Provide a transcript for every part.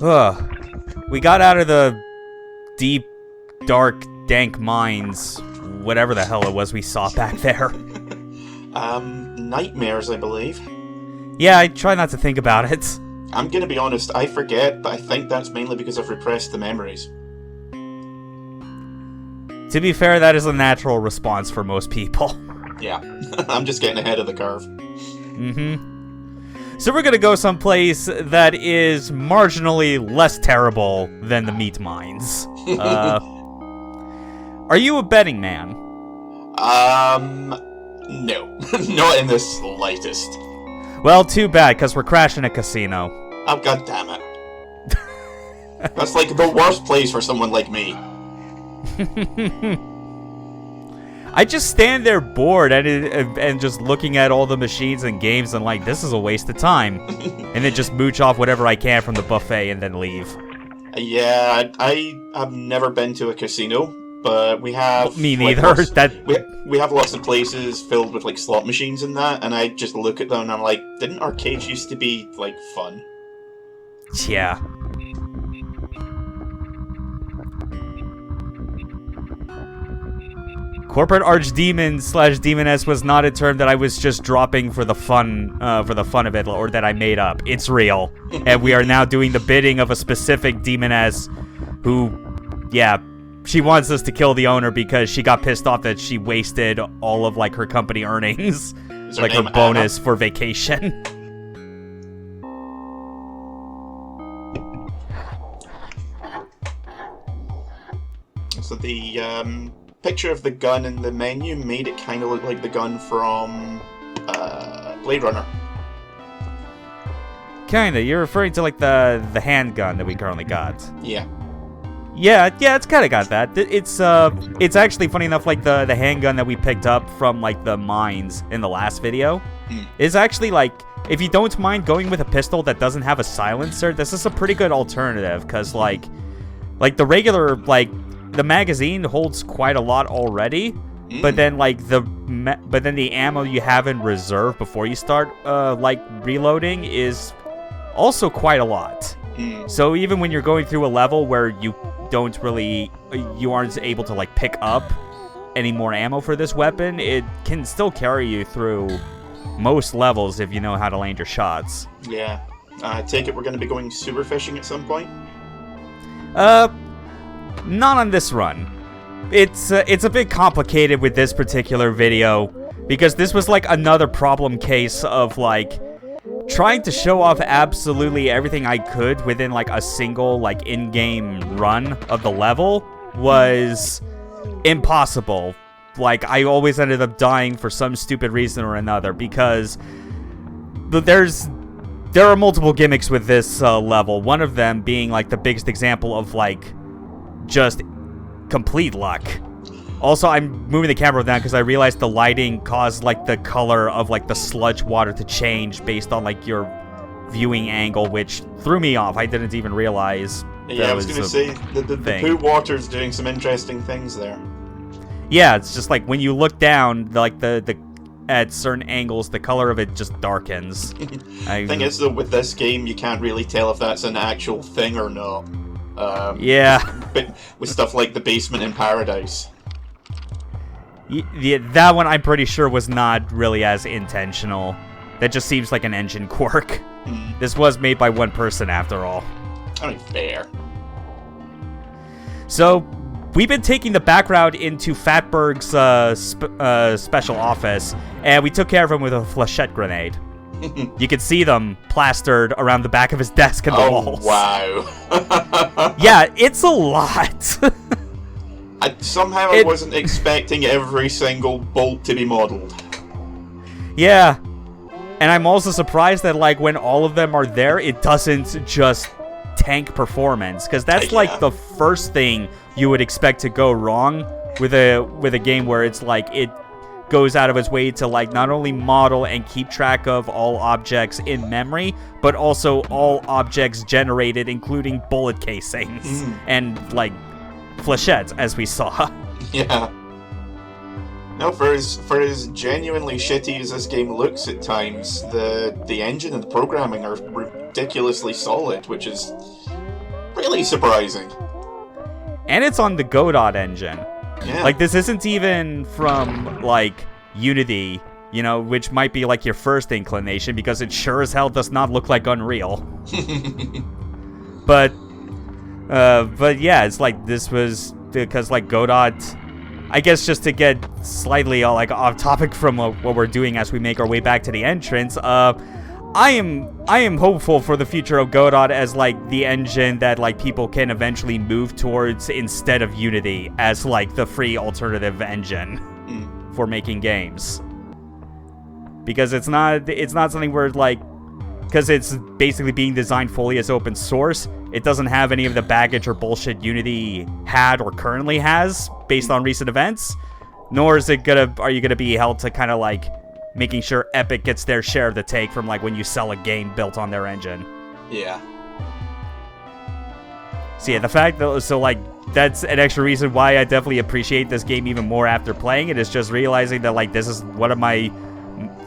We got out of the deep, dark, dank mines, whatever the hell it was we saw back there. Nightmares, I believe. Yeah, I try not to think about it. I'm gonna be honest, I forget, but I think that's mainly because I've repressed the memories. To be fair, that is a natural response for most people. Yeah, I'm just getting ahead of the curve. So we're gonna go someplace that is marginally less terrible than the meat mines. Are you a betting man? No. Not in the slightest. Well, too bad, because we're crashing a casino. Oh, god damn it. That's like the worst place for someone like me. I just stand there bored and just looking at all the machines and games and like, this is a waste of time. And then just mooch off whatever I can from the buffet and then leave. Yeah, I have never been to a casino, but we have... Me neither. We have lots of places filled with like slot machines and that, and I just look at them and I'm like, didn't arcades used to be like fun? Yeah. Corporate Archdemon / Demoness was not a term that I was just dropping for the fun of it, or that I made up. It's real. And we are now doing the bidding of a specific Demoness who, yeah, she wants us to kill the owner because she got pissed off that she wasted all of, like, her company earnings. Like, her bonus for vacation. So the, picture of the gun in the menu made it kind of look like the gun from Blade Runner. Kinda. You're referring to like the handgun that we currently got. Yeah. Yeah, it's kind of got that. It's actually funny enough, like the handgun that we picked up from like the mines in the last video is actually like, if you don't mind going with a pistol that doesn't have a silencer, this is a pretty good alternative because like the regular the magazine holds quite a lot already, but then the ammo you have in reserve before you start reloading is also quite a lot. So even when you're going through a level where you aren't able to like pick up any more ammo for this weapon, it can still carry you through most levels if you know how to land your shots. Yeah. I take it we're going to be going super fishing at some point? Not on this run. It's a bit complicated with this particular video because this was like another problem case of like trying to show off absolutely everything I could within like a single like in-game run of the level was impossible. Like I always ended up dying for some stupid reason or another because there are multiple gimmicks with this level. One of them being like the biggest example of like just complete luck. Also, I'm moving the camera down because I realized the lighting caused like the color of like the sludge water to change based on like your viewing angle, which threw me off. I didn't even realize. Yeah, I was gonna say the poo water's doing some interesting things there. Yeah, it's just like when you look down, like the at certain angles, the color of it just darkens. Thing is, though, with this game, you can't really tell if that's an actual thing or not. Yeah. But with stuff like the basement in Paradise. Yeah, that one I'm pretty sure was not really as intentional. That just seems like an engine quirk. This was made by one person after all. I mean, fair. So, we've been taking the back route into Fatberg's special office, and we took care of him with a flechette grenade. You can see them plastered around the back of his desk and the walls. Wow. Yeah, it's a lot. I wasn't expecting every single bolt to be modeled. Yeah. And I'm also surprised that, like, when all of them are there, it doesn't just tank performance. Because that's, like, the first thing you would expect to go wrong with a game where it's, like, it goes out of its way to like not only model and keep track of all objects in memory, but also all objects generated, including bullet casings and like flechettes, as we saw. Yeah. No, for as genuinely shitty as this game looks at times, the engine and the programming are ridiculously solid, which is really surprising. And it's on the Godot engine. Yeah. Like, this isn't even from, like, Unity, you know, which might be, like, your first inclination, because it sure as hell does not look like Unreal. But yeah, it's like, this was, because, like, Godot, I guess just to get slightly, like, off topic from what we're doing as we make our way back to the entrance, I am hopeful for the future of Godot as, like, the engine that, like, people can eventually move towards instead of Unity as, like, the free alternative engine for making games. Because it's not something where, like, because it's basically being designed fully as open source, it doesn't have any of the baggage or bullshit Unity had or currently has based on recent events, nor are you gonna be held to kind of, like, making sure Epic gets their share of the take from, like, when you sell a game built on their engine. Yeah. So yeah, the fact that, so, like, that's an extra reason why I definitely appreciate this game even more after playing it, is just realizing that, like, this is one of my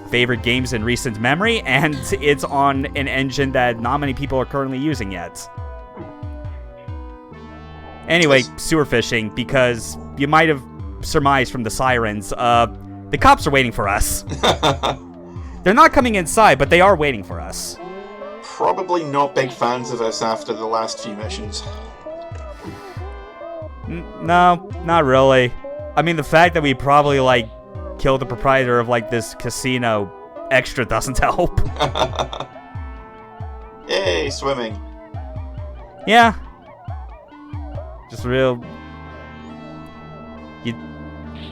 favorite games in recent memory, and it's on an engine that not many people are currently using yet. Anyway, sewer fishing, because you might have surmised from the sirens, the cops are waiting for us. They're not coming inside, but they are waiting for us. Probably not big fans of us after the last few missions. No, not really. I mean, the fact that we probably, like, killed the proprietor of, like, this casino extra doesn't help. Yay, swimming. Yeah. Just real...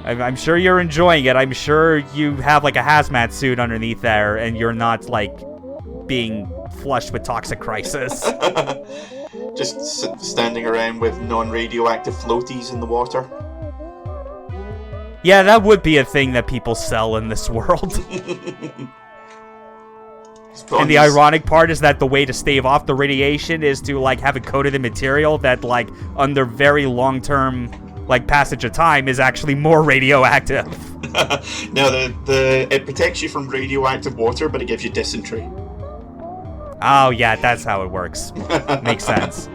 I'm sure you're enjoying it. I'm sure you have, like, a hazmat suit underneath there, and you're not, like, being flushed with toxic crisis. Just standing around with non-radioactive floaties in the water. Yeah, that would be a thing that people sell in this world. And the ironic part is that the way to stave off the radiation is to, like, have it coated in material that, like, under very long-term, like, passage of time is actually more radioactive. No, it protects you from radioactive water, but it gives you dysentery. Oh, yeah, that's how it works. Makes sense.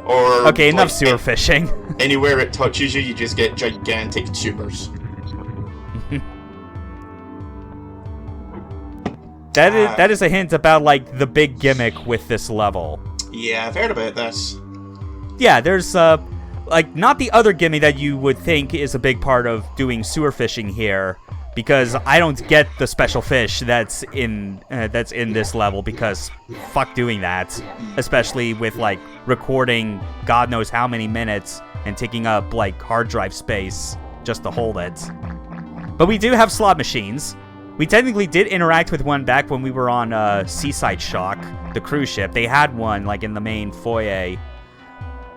Or, okay, enough sewer fishing. Anywhere it touches you, you just get gigantic tumors. That is a hint about, like, the big gimmick with this level. Yeah, I've heard about this. Yeah, there's, like, not the other gimmick that you would think is a big part of doing sewer fishing here, because I don't get the special fish that's in this level, because fuck doing that, especially with, like, recording God knows how many minutes and taking up, like, hard drive space just to hold it. But we do have slot machines. We technically did interact with one back when we were on Seaside Shock, the cruise ship. They had one, like, in the main foyer.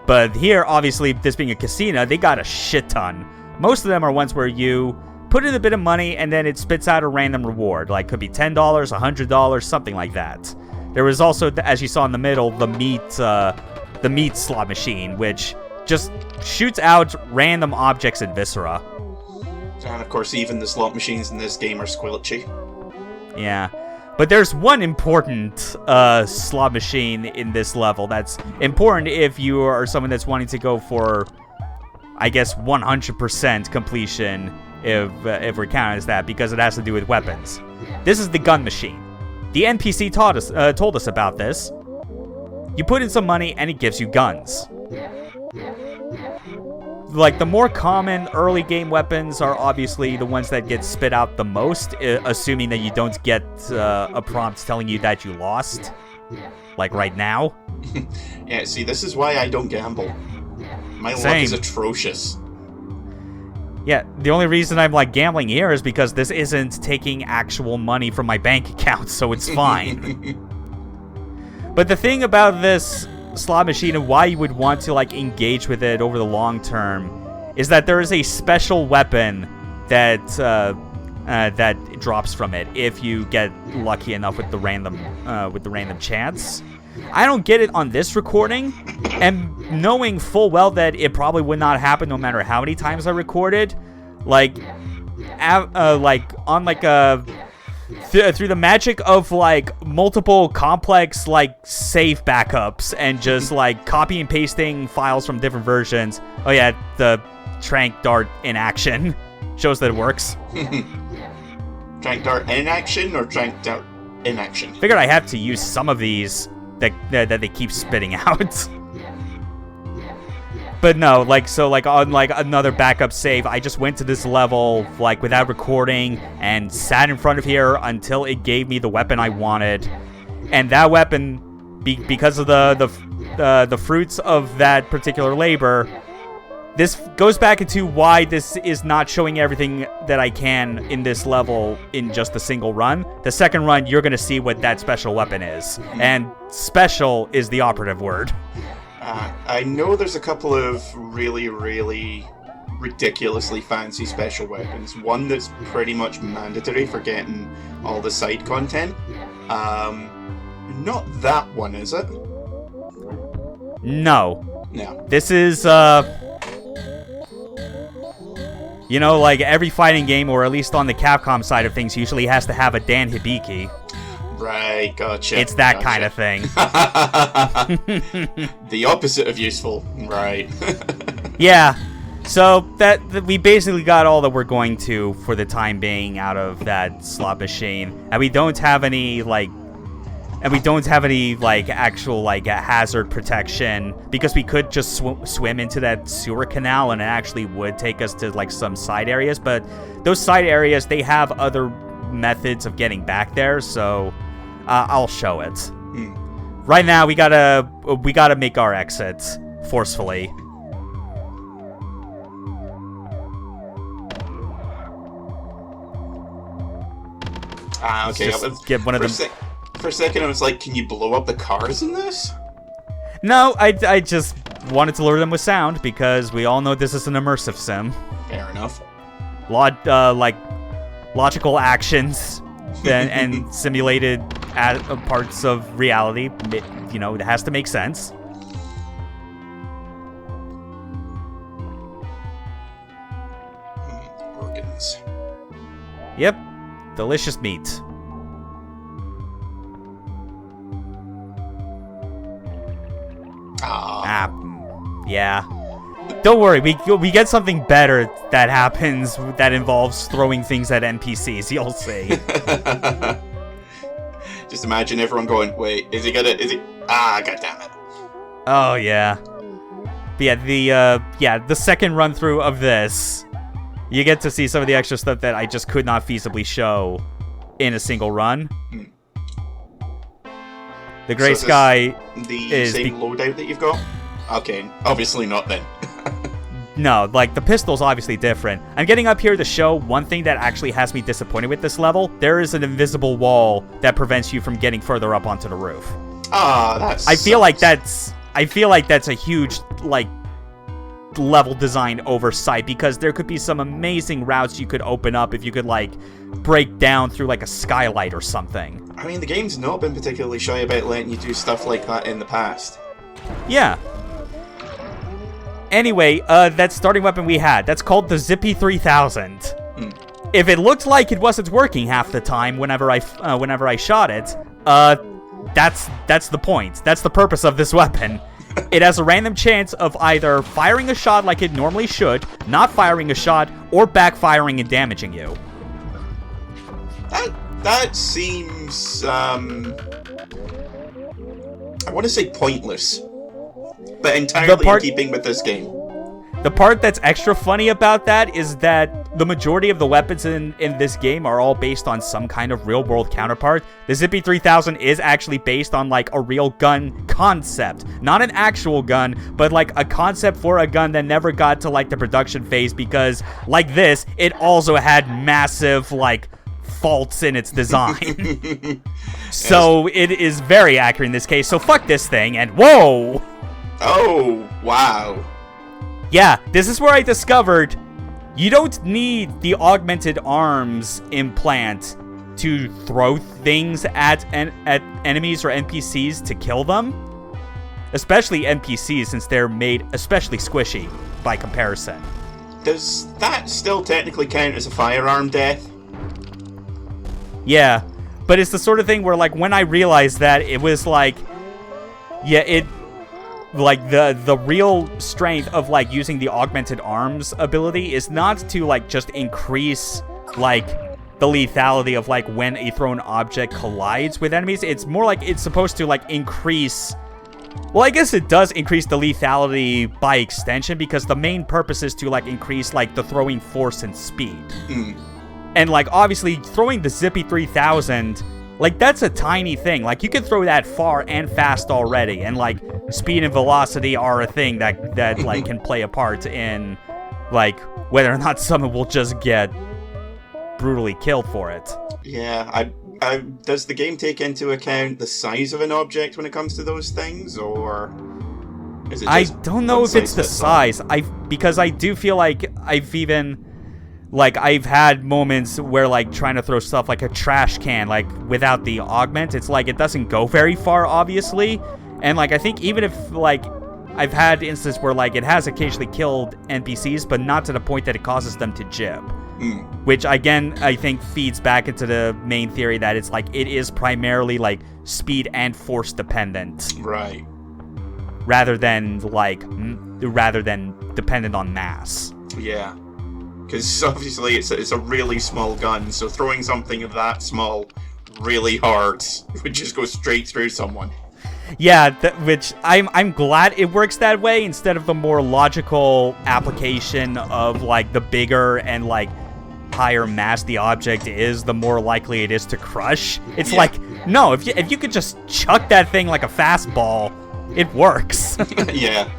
But here, obviously, this being a casino, they got a shit ton. Most of them are ones where you put in a bit of money and then it spits out a random reward. Like, could be $10, $100, something like that. There was also, as you saw in the middle, the meat slot machine, which just shoots out random objects in Viscera. And of course, even the slot machines in this game are squelchy. Yeah. But there's one important slot machine in this level that's important if you are someone that's wanting to go for, I guess, 100% completion, if we're counting as that, because it has to do with weapons. This is the gun machine. The NPC told us about this. You put in some money and it gives you guns. Like, the more common early game weapons are obviously the ones that get spit out the most, assuming that you don't get a prompt telling you that you lost. Like right now. Yeah, see, this is why I don't gamble. My luck is atrocious. Yeah, the only reason I'm, like, gambling here is because this isn't taking actual money from my bank account, so it's fine. But the thing about this slot machine and why you would want to, like, engage with it over the long term is that there is a special weapon that that drops from it if you get lucky enough with the random chance. I don't get it on this recording, and knowing full well that it probably would not happen no matter how many times I recorded, like on like a through the magic of like multiple complex like save backups and just like copy and pasting files from different versions. Oh yeah, the trank dart in action shows that it works. Trank dart in action or trank dart in action? Figured I have to use some of these that they keep spitting out. But no, like, so, like, on, like, another backup save, I just went to this level, like, without recording, and sat in front of here until it gave me the weapon I wanted. And that weapon, because of the fruits of that particular labor, this goes back into why this is not showing everything that I can in this level in just a single run. The second run, you're gonna see what that special weapon is. And special is the operative word. I know there's a couple of really, really ridiculously fancy special weapons. One that's pretty much mandatory for getting all the side content. Not that one, is it? No. No. This is, you know, like every fighting game, or at least on the Capcom side of things, usually has to have a Dan Hibiki. Right, gotcha. It's that kind of thing. The opposite of useful, right. Yeah, so that we basically got all that we're going to for the time being out of that slot machine. And we don't have any, like, actual, like, hazard protection, because we could just swim into that sewer canal and it actually would take us to, like, some side areas. But those side areas, they have other methods of getting back there, so I'll show it. Right now, we gotta make our exit forcefully. Okay. Just get one of them. For a second, I was like, can you blow up the cars in this? No, I just wanted to lure them with sound, because we all know this is an immersive sim. Fair enough. Like, logical actions and simulated parts of reality, you know, it has to make sense. Organs. Yep, delicious meat. Yeah. Don't worry, we get something better that happens that involves throwing things at NPCs, you'll see. Just imagine everyone going, wait, is he? Goddammit. Oh, yeah. But yeah, the second run through of this, you get to see some of the extra stuff that I just could not feasibly show in a single run. The Grey Sky is the same loadout that you've got? Okay, obviously not then. No, like, the pistol's obviously different. I'm getting up here to show one thing that actually has me disappointed with this level. There is an invisible wall that prevents you from getting further up onto the roof. That's... I feel like that's a huge, like, level design oversight, because there could be some amazing routes you could open up if you could, like, break down through, like, a skylight or something. I mean, the game's not been particularly shy about letting you do stuff like that in the past. Yeah. Anyway, that starting weapon we had, that's called the Zippy 3000. If it looked like it wasn't working half the time whenever I shot it, that's the point. That's the purpose of this weapon. It has a random chance of either firing a shot like it normally should, not firing a shot, or backfiring and damaging you. That seems, I want to say pointless, but entirely in keeping with this game. The part that's extra funny about that is that the majority of the weapons in this game are all based on some kind of real-world counterpart. The Zippy 3000 is actually based on, like, a real gun concept. Not an actual gun, but, like, a concept for a gun that never got to, like, the production phase, because, like this, it also had massive, like, faults in its design. So it is very accurate in this case, so fuck this thing, and whoa! Oh, wow. Yeah, this is where I discovered you don't need the augmented arms implant to throw things at enemies or NPCs to kill them. Especially NPCs, since they're made especially squishy by comparison. Does that still technically count as a firearm death? Yeah, but it's the sort of thing where, like, when I realized that, it was like, yeah, it, like, the real strength of, like, using the augmented arms ability is not to, like, just increase, like, the lethality of, like, when a thrown object collides with enemies. It's more like it's supposed to, like, increase... Well, I guess it does increase the lethality by extension, because the main purpose is to, like, increase, like, the throwing force and speed. And, like, obviously, throwing the Zippy 3000, like, that's a tiny thing. Like, you can throw that far and fast already, and, like, speed and velocity are a thing that like, can play a part in, like, whether or not someone will just get brutally killed for it. Yeah, does the game take into account the size of an object when it comes to those things, or is it just I don't know if it's the size. Because I do feel like I've had moments where, like, trying to throw stuff like a trash can, like, without the augment, it's like it doesn't go very far, obviously. And, like, I think even if, like, I've had instances where, like, it has occasionally killed NPCs, but not to the point that it causes them to jib. Which, again, I think feeds back into the main theory that it's, like, it is primarily, like, speed and force dependent. Right. Rather than dependent on mass. Yeah. Because obviously it's a really small gun, so throwing something that small really hard would just go straight through someone. Yeah, which I'm glad it works that way instead of the more logical application of, like, the bigger and, like, higher mass the object is, the more likely it is to crush. It's like, no, if you could just chuck that thing like a fastball, it works. Yeah.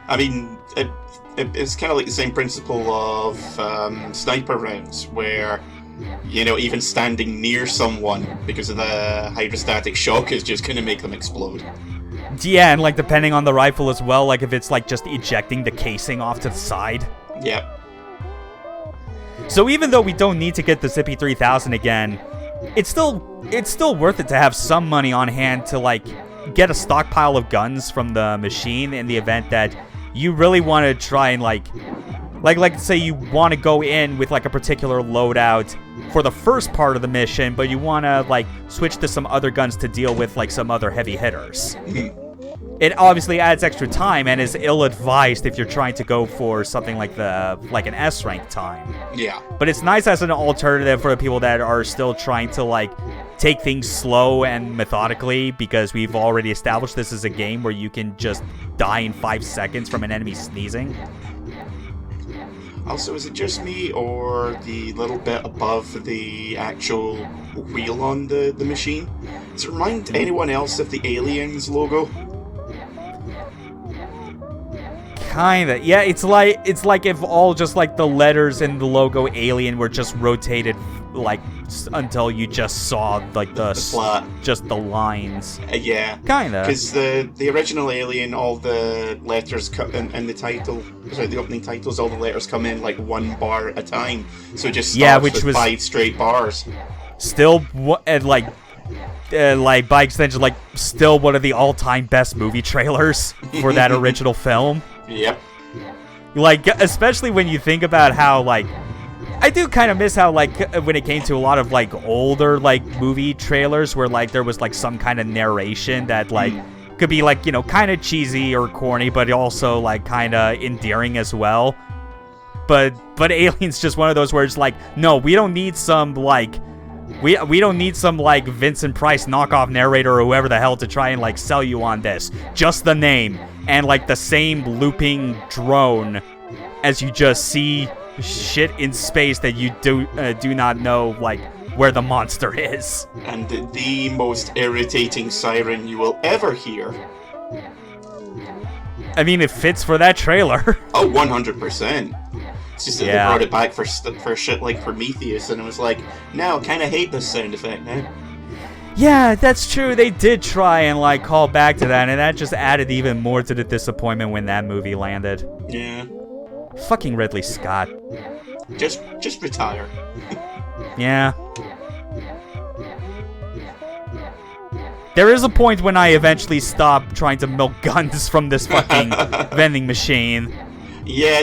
I mean, it's kind of like the same principle of sniper rounds, where, you know, even standing near someone because of the hydrostatic shock is just going to make them explode. Yeah, and, like, depending on the rifle as well, like, if it's, like, just ejecting the casing off to the side. Yep. So even though we don't need to get the Zippy 3000 again, it's still worth it to have some money on hand to, like, get a stockpile of guns from the machine in the event that you really want to try and, like say you want to go in with, like, a particular loadout for the first part of the mission, but you want to, like, switch to some other guns to deal with, like, some other heavy hitters. It obviously adds extra time and is ill-advised if you're trying to go for something like an S-rank time. Yeah. But it's nice as an alternative for the people that are still trying to, like, take things slow and methodically, because we've already established this is a game where you can just die in 5 seconds from an enemy sneezing. Also, is it just me, or the little bit above the actual wheel on the machine, does it remind anyone else of the Aliens logo? Kinda. Yeah, it's like if all just, like, the letters in the logo Alien were just rotated, like, until you just saw, like, the flat, just the lines. Yeah. Kinda. Because the original Alien, all the letters in the title, sorry, the opening titles, all the letters come in, like, one bar at a time. So it just starts which with was 5 straight bars. Still, like, by extension, like, still one of the all-time best movie trailers for that original film. Yep. Like, especially when you think about how, like, I do kind of miss how, like, when it came to a lot of, like, older, like, movie trailers where, like, there was, like, some kind of narration that, like, could be, like, you know, kind of cheesy or corny, but also, like, kind of endearing as well. But Alien's just one of those where it's like, no, we don't need some, like, we don't need some, like, Vincent Price knockoff narrator or whoever the hell to try and, like, sell you on this. Just the name and, like, the same looping drone as you just see shit in space that you do not know, like, where the monster is. And the most irritating siren you will ever hear. I mean, it fits for that trailer. Oh, 100%. It's just that they brought it back for shit like Prometheus, and it was like, now I kind of hate this sound effect now. Yeah, that's true. They did try and, like, call back to that, and that just added even more to the disappointment when that movie landed. Yeah. Fucking Ridley Scott. Just retire. Yeah. There is a point when I eventually stop trying to milk guns from this fucking vending machine. Yeah,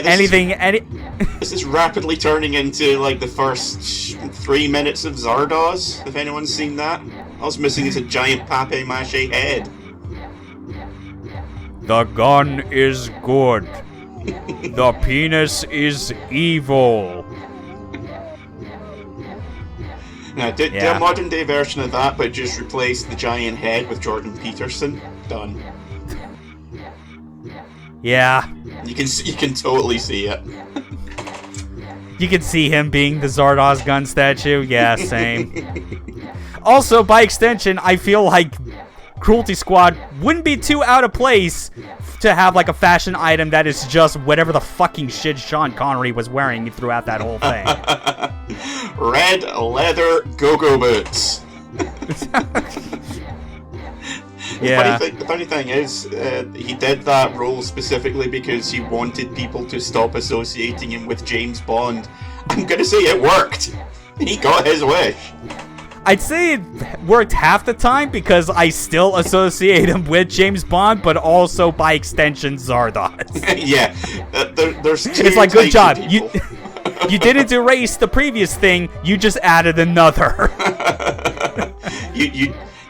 This is rapidly turning into, like, the first 3 minutes of Zardoz, if anyone's seen that. All I was missing is a giant papier-mâché head. The gun is good. The penis is evil. Now, do a modern-day version of that, but just replace the giant head with Jordan Peterson. Done. Yeah. You can totally see it. You can see him being the Zardoz gun statue. Yeah, same. Also, by extension, I feel like Cruelty Squad wouldn't be too out of place to have like a fashion item that is just whatever the fucking shit Sean Connery was wearing throughout that whole thing. Red leather go-go boots. Yeah. The funny thing is, he did that role specifically because he wanted people to stop associating him with James Bond. I'm gonna say it worked. He got his wish. I'd say it worked half the time because I still associate him with James Bond, but also by extension Zardoz. Yeah, there's two. It's like, good job. You didn't erase the previous thing. You just added another.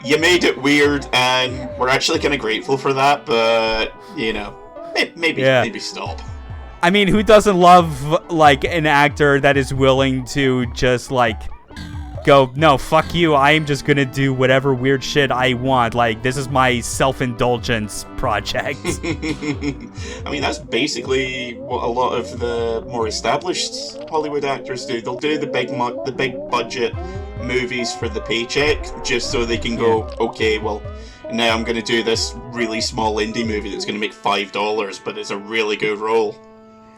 You made it weird, and we're actually kind of grateful for that. But maybe stop. I mean, who doesn't love like an actor that is willing to just like go, no, fuck you, I am just gonna do whatever weird shit I want. Like, this is my self-indulgence project. I mean, that's basically what a lot of the more established Hollywood actors do. They'll do the big budget movies for the paycheck, just so they can go, okay, well, now I'm gonna do this really small indie movie that's gonna make $5, but it's a really good role.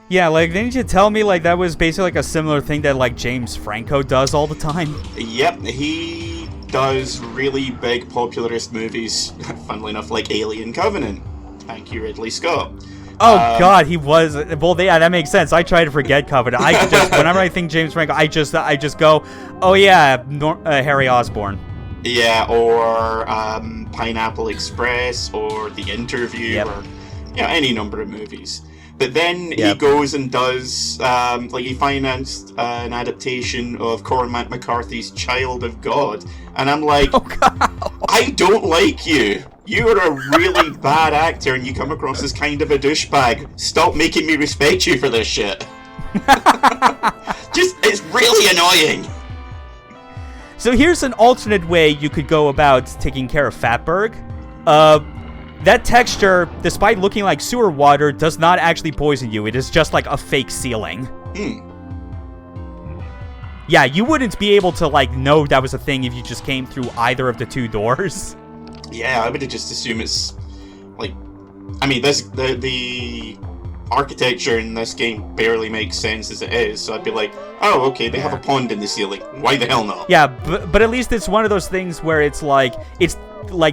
Yeah, like, didn't you tell me, like, that was basically, like, a similar thing that, like, James Franco does all the time? Yep, he does really big popularist movies, funnily enough, like Alien Covenant. Thank you, Ridley Scott. Oh, God, he was... Well, yeah, that makes sense. I try to forget Covenant. I just... Whenever I think James Franco, I just go, oh, yeah, Harry Osborn. Yeah, or Pineapple Express, or The Interview, or any number of movies. But then he goes and does, he financed an adaptation of Cormac McCarthy's Child of God. And I'm like, oh, God. I don't like you. You're a really bad actor and you come across as kind of a douchebag. Stop making me respect you for this shit. It's really annoying. So here's an alternate way you could go about taking care of Fatberg. That texture, despite looking like sewer water, does not actually poison you. It is just like a fake ceiling. Yeah, you wouldn't be able to, like, know that was a thing if you just came through either of the two doors. Yeah, I would have just assumed it's, like... I mean, the architecture in this game barely makes sense as it is, so I'd be like, oh, okay, they have a pond in the ceiling. Why the hell not? Yeah, but at least it's one of those things where it's like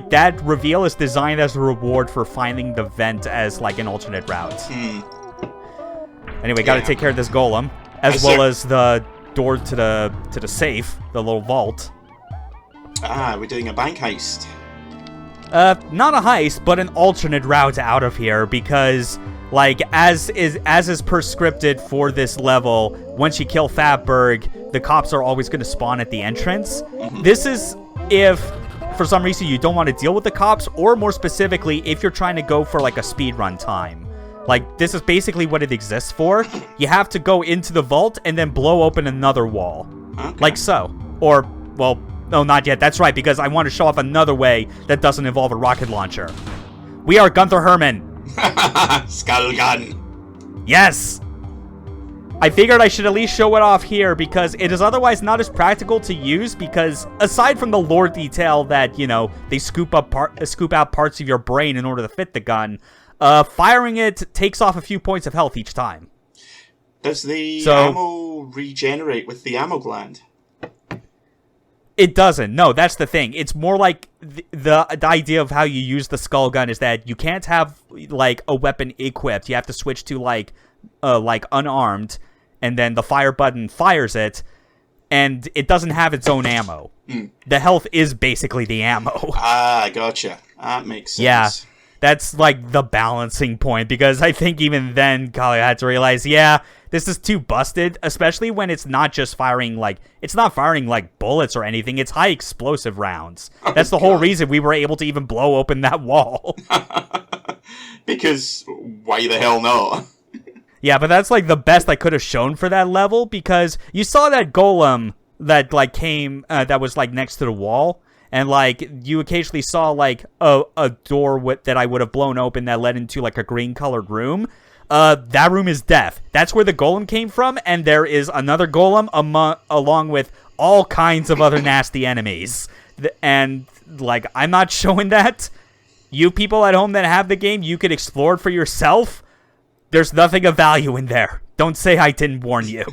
that reveal is designed as a reward for finding the vent as like an alternate route. Anyway, gotta take care of this golem, as well as the door to the safe, the little vault. We're doing a bank heist. Not a heist, but an alternate route out of here, because like as is prescripted for this level, once you kill Fatberg, the cops are always going to spawn at the entrance. This is if for some reason you don't want to deal with the cops, or more specifically, if you're trying to go for like a speedrun time. Like, this is basically what it exists for. You have to go into the vault and then blow open another wall. Like so. Or, well, no, not yet. That's right, because I want to show off another way that doesn't involve a rocket launcher. We are Gunther Hermann. Skull gun. Yes! I figured I should at least show it off here because it is otherwise not as practical to use, because aside from the lore detail that, you know, they scoop out parts of your brain in order to fit the gun, firing it takes off a few points of health each time. Does the ammo regenerate with the ammo gland? It doesn't. No, that's the thing. It's more like the idea of how you use the skull gun is that you can't have like a weapon equipped. You have to switch to like unarmed, and then the fire button fires it, and it doesn't have its own ammo. The health is basically the ammo. Gotcha. That makes sense. Yeah, that's like the balancing point, because I think even then, golly, I had to realize, yeah, this is too busted, especially when it's not just firing, like, it's not firing, like, bullets or anything. It's high explosive rounds. That's the whole reason we were able to even blow open that wall. Because why the hell not? Yeah, but that's, like, the best I could have shown for that level, because you saw that golem that, like, came, that was, like, next to the wall. And, like, you occasionally saw, like, a door that I would have blown open that led into, like, a green-colored room. That room is death. That's where the golem came from, and there is another golem along with all kinds of other nasty enemies. And, like, I'm not showing that. You people at home that have the game, you could explore it for yourself. There's nothing of value in there. Don't say I didn't warn you.